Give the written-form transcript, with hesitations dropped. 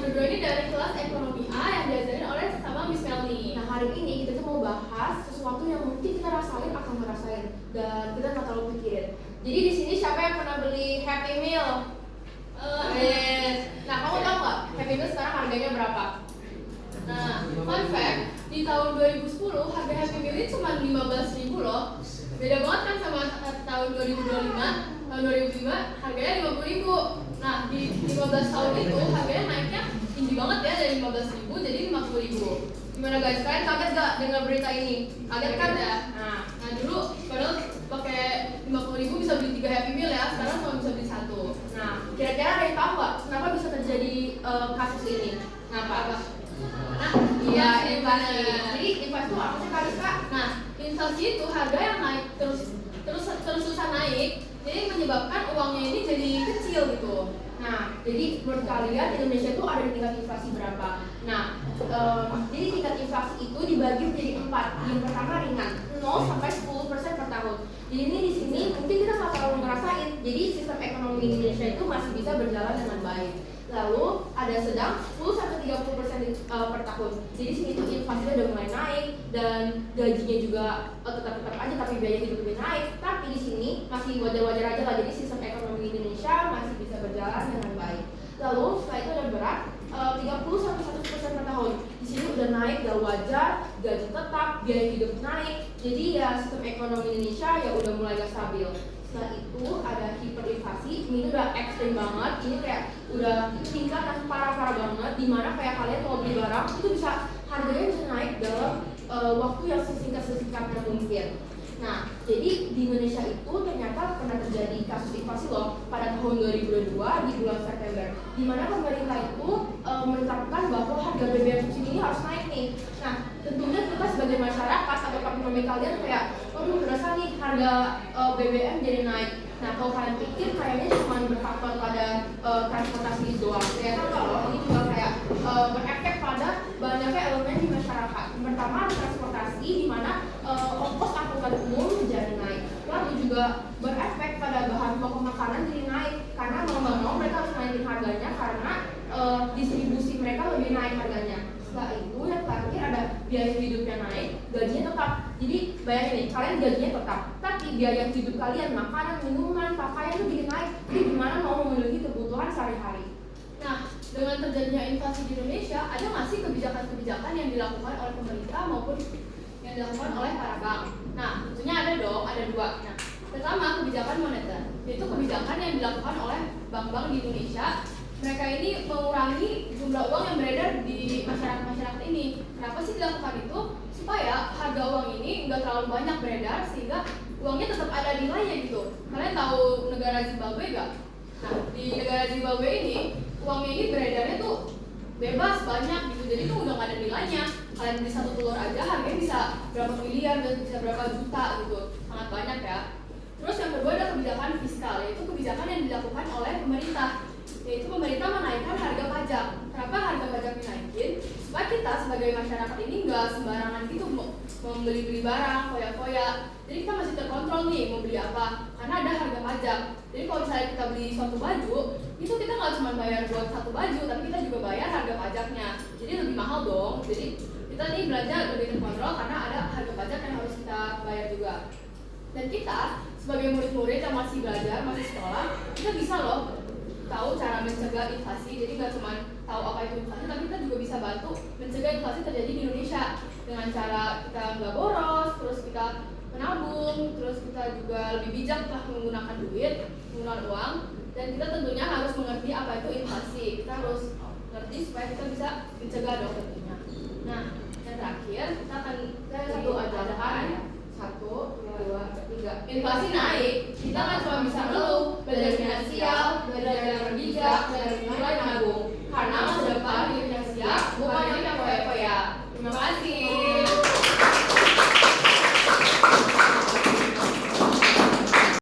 berdua ini dari kelas ekonomi A yang diajarin oleh sama Miss Melni. Nah, hari ini kita tuh mau bahas sesuatu yang mungkin kita rasain akan ngerasain dan kita nggak terlalu pikirin. Jadi di sini siapa yang pernah beli Happy Meal? Yes. Nah, kamu tahu nggak Happy Meal sekarang harganya berapa? Nah, fun fact, di tahun 2010 harga Happy Meal ini cuma 15.000 loh. Beda banget kan sama tahun 2025. Tahun 2005 harganya 50.000. Nah, di 15 tahun itu harganya naiknya tinggi banget ya, dari 15.000 jadi 50.000. Gimana guys? Kalian kaget gak dengar berita ini? Kaget kan ya? Nah dulu padahal pakai 50.000 bisa beli 3 Happy Meal ya, sekarang cuma bisa beli 1. Nah, kira-kira ada yang tahu nggak kenapa bisa terjadi kasus ini? Kenapa? Nah, Iya, inflasi. Jadi inflasi itu apa sih Kak? Nah, inflasi itu harga yang naik terus-terusan naik, jadi menyebabkan uangnya ini jadi kecil gitu. Nah, jadi menurut kalian Indonesia itu ada tingkat inflasi berapa? Nah, jadi tingkat inflasi itu dibagi menjadi 4. Yang pertama ringan, 0 sampai 10% per tahun. Jadi ini di sini mungkin kita nggak terlalu ngerasain. Jadi sistem ekonomi Indonesia itu masih bisa berjalan dengan baik. Lalu ada sedang 10 sampai 30% per tahun. Jadi sini tuh inflasinya udah mulai naik dan gajinya juga tetap aja tapi biaya hidup lebih naik. Tapi di sini masih wajar-wajar aja lah. Jadi sistem ekonomi Indonesia masih bisa berjalan dengan baik. Lalu setelah itu ada berat 30 sampai 100% per tahun. Di sini udah naik, udah wajar, gaji tetap, biaya hidup naik. Jadi ya sistem ekonomi Indonesia ya udah mulai gak stabil. Setelah itu ada hiperinflasi, ini udah ekstrim banget, ini kayak udah tingkat yang parah-parah banget, dimana kayak kalian mau beli barang itu bisa harganya bisa naik dalam waktu yang sesingkat-sesingkatnya mungkin. Nah, jadi di Indonesia itu ternyata pernah terjadi kasus inflasi loh pada tahun 2022 di bulan September, dimana pemerintah itu menetapkan bahwa harga BBM subsidi ini harus naik nih. Nah, tentunya kita sebagai masyarakat atau ekonomi kalian kayak, waduh berasa nih harga BBM jadi naik. Nah, kalau kalian pikir kayaknya cuma berfaktor pada transportasi doang, ternyata kalau ini juga kayak berefek pada banyaknya elemen di masyarakat. Pertama transportasi, di mana ongkos angkutan umum menjadi naik. Lalu juga berefek pada bahan pokok makanan jadi naik, karena mau nggak mau mereka harus naikin harganya karena distribusi mereka lebih naik harganya. Setelah itu yang terakhir ada biaya hidupnya naik, gajinya tetap. Jadi bayangin nih, kalian gajinya tetap, tapi biaya hidup kalian, makanan, minuman, pakaian itu jadi naik. Jadi gimana mau memenuhi kebutuhan sehari-hari? Nah, dengan terjadinya inflasi di Indonesia, ada nggak sih kebijakan-kebijakan yang dilakukan oleh pemerintah maupun yang dilakukan oleh para bank? Nah, tentunya ada dong, ada 2. Nah, pertama kebijakan moneter, yaitu kebijakan yang dilakukan oleh bank-bank di Indonesia. Mereka ini mengurangi jumlah uang yang beredar di masyarakat ini. Kenapa sih dilakukan itu? Supaya harga uang ini nggak terlalu banyak beredar, sehingga uangnya tetap ada nilainya gitu. Kalian tahu negara Zimbabwe nggak? Nah, di negara Zimbabwe ini uangnya ini beredarnya tuh bebas banyak gitu, jadi tuh udah nggak ada nilainya. Kalian beli 1 telur aja harganya bisa berapa miliar, bisa berapa juta gitu, sangat banyak ya. Terus yang kedua ada kebijakan fiskal, yaitu kebijakan yang dilakukan oleh pemerintah, yaitu pemerintah menaikkan harga pajak. Kenapa harga pajak dinaikin? Supaya kita sebagai masyarakat ini nggak sembarangan gitu membeli barang, foya-foya. Jadi kita masih terkontrol nih mau beli apa, karena ada harga pajak. Jadi kalau misalnya kita beli suatu baju, itu kita nggak cuma bayar buat satu baju, tapi kita juga bayar harga pajaknya. Jadi lebih mahal dong. Jadi kita nih belanja lebih terkontrol karena ada harga pajak yang harus kita bayar juga. Dan kita sebagai murid-murid yang masih belajar, masih sekolah, kita bisa loh tahu cara mencegah inflasi. Jadi nggak cuma tahu apa itu inflasi, tapi kita juga bisa bantu mencegah inflasi terjadi di Indonesia dengan cara kita nggak boros, terus kita menabung, terus kita juga lebih bijak lah menggunakan duit, menggunakan uang, dan kita tentunya harus mengerti apa itu inflasi. Kita harus ngerti supaya kita bisa mencegah dong tentunya. Nah, yang terakhir kita akan satu ajakan 1, 2, 3. Inflasi naik, kita nggak cuma bisa